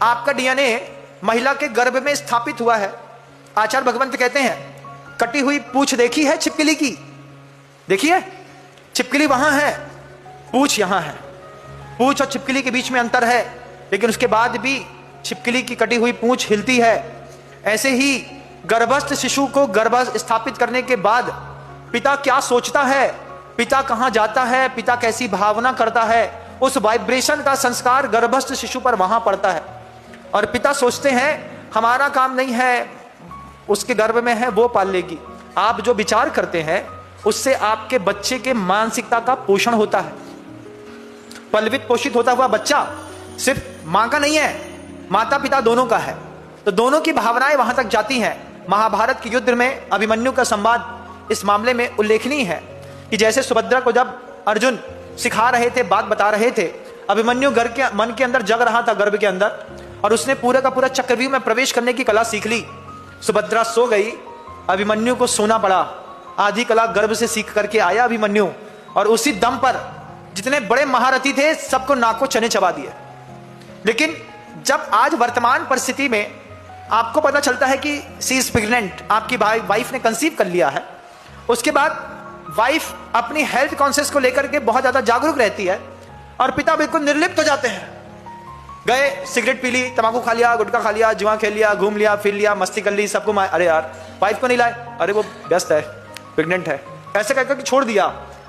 आपका डीएनए महिला के गर्भ में स्थापित हुआ है। आचार्य भगवंत कहते हैं, कटी हुई पूंछ देखी है छिपकली की? देखिए, छिपकली वहां है, पूंछ यहां है। पूंछ और छिपकली के बीच में अंतर है, लेकिन उसके बाद भी छिपकली की कटी हुई पूंछ हिलती है। ऐसे ही गर्भस्थ शिशु को गर्भ स्थापित करने के बाद पिता क्या सोचता है, पिता कहां जाता है, पिता कैसी भावना करता है, उस वाइब्रेशन का संस्कार गर्भस्थ शिशु पर वहां पड़ता है। और पिता सोचते हैं हमारा काम नहीं है, उसके गर्भ में है वो पाल लेगी। आप जो विचार करते हैं उससे आपके बच्चे के मानसिकता का पोषण होता है। पलवित पोषित होता हुआ बच्चा सिर्फ मां का नहीं है, माता पिता दोनों का है। तो दोनों की भावनाएं वहां तक जाती हैं। महाभारत के युद्ध में अभिमन्यु का संवाद इस मामले में उल्लेखनीय है कि जैसे सुभद्रा को जब अर्जुन सिखा रहे थे, बात बता रहे थे, अभिमन्यु मन के अंदर जग रहा था, गर्भ के अंदर, और उसने पूरा का पूरा चक्रव्यूह में प्रवेश करने की कला सीख ली। सुभद्रा सो गई, अभिमन्यु को सोना पड़ा। आधी कला गर्भ से सीख करके आया अभिमन्यु, और उसी दम पर जितने बड़े महारथी थे सबको नाको चने चबा दिए। लेकिन जब आज वर्तमान परिस्थिति में आपको पता चलता है कि सी इज प्रेग्नेंट, आपकी वाइफ ने कंसीव कर लिया है, उसके बाद वाइफ अपनी हेल्थ कॉन्शियस को लेकर के बहुत ज्यादा जागरूक रहती है और पिता बिल्कुल निर्लिप्त हो जाते हैं। गए, सिगरेट पी ली, तंबाकू खा लिया, गुटखा खा लिया, जुआ खेल लिया, घूम लिया, फिर लिया, मस्ती कर ली, सबको अरे यार वाइफ को नहीं लाए, अरे वो व्यस्त है, प्रेग्नेंट है, ऐसे कहकर के छोड़ दिया।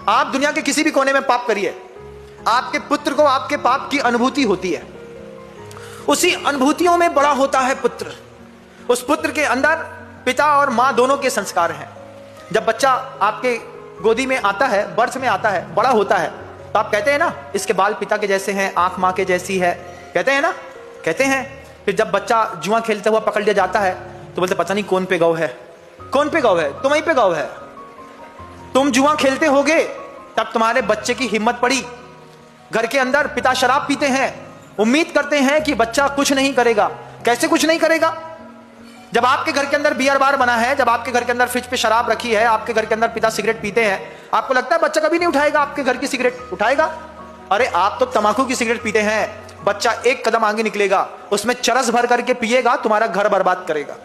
आप दुनिया के किसी भी कोने में पाप करिए, आपके पुत्र को आपके पाप की अनुभूति होती है। उसी अनुभूतियों में बड़ा होता है पुत्र। उस पुत्र के अंदर पिता और मां दोनों के संस्कार हैं। जब बच्चा आपके गोदी में आता है, बर्थ में आता है, बड़ा होता है, तो आप कहते हैं ना इसके बाल पिता के जैसे हैं, आंख मां के जैसी है, कहते हैं ना, कहते हैं। फिर जब बच्चा जुआ खेलते हुआ पकड़ लिया जाता है तो बोलते पता नहीं कौन पे गौ है, कौन पे गौ है, तुम्हीं पे गौ है। तुम जुआ खेलते होगे तब तुम्हारे बच्चे की हिम्मत पड़ी। घर के अंदर पिता शराब पीते हैं, उम्मीद करते हैं कि बच्चा कुछ नहीं करेगा। कैसे कुछ नहीं करेगा? जब आपके घर के अंदर बियर बार बना है, जब आपके घर के अंदर फ्रिज पे शराब रखी है, आपके घर के अंदर पिता सिगरेट पीते हैं, आपको लगता है बच्चा कभी नहीं उठाएगा आपके घर की सिगरेट? उठाएगा। अरे आप तो तंबाकू की सिगरेट पीते हैं, बच्चा एक कदम आगे निकलेगा, उसमें चरस भर करके पिएगा, तुम्हारा घर बर्बाद करेगा।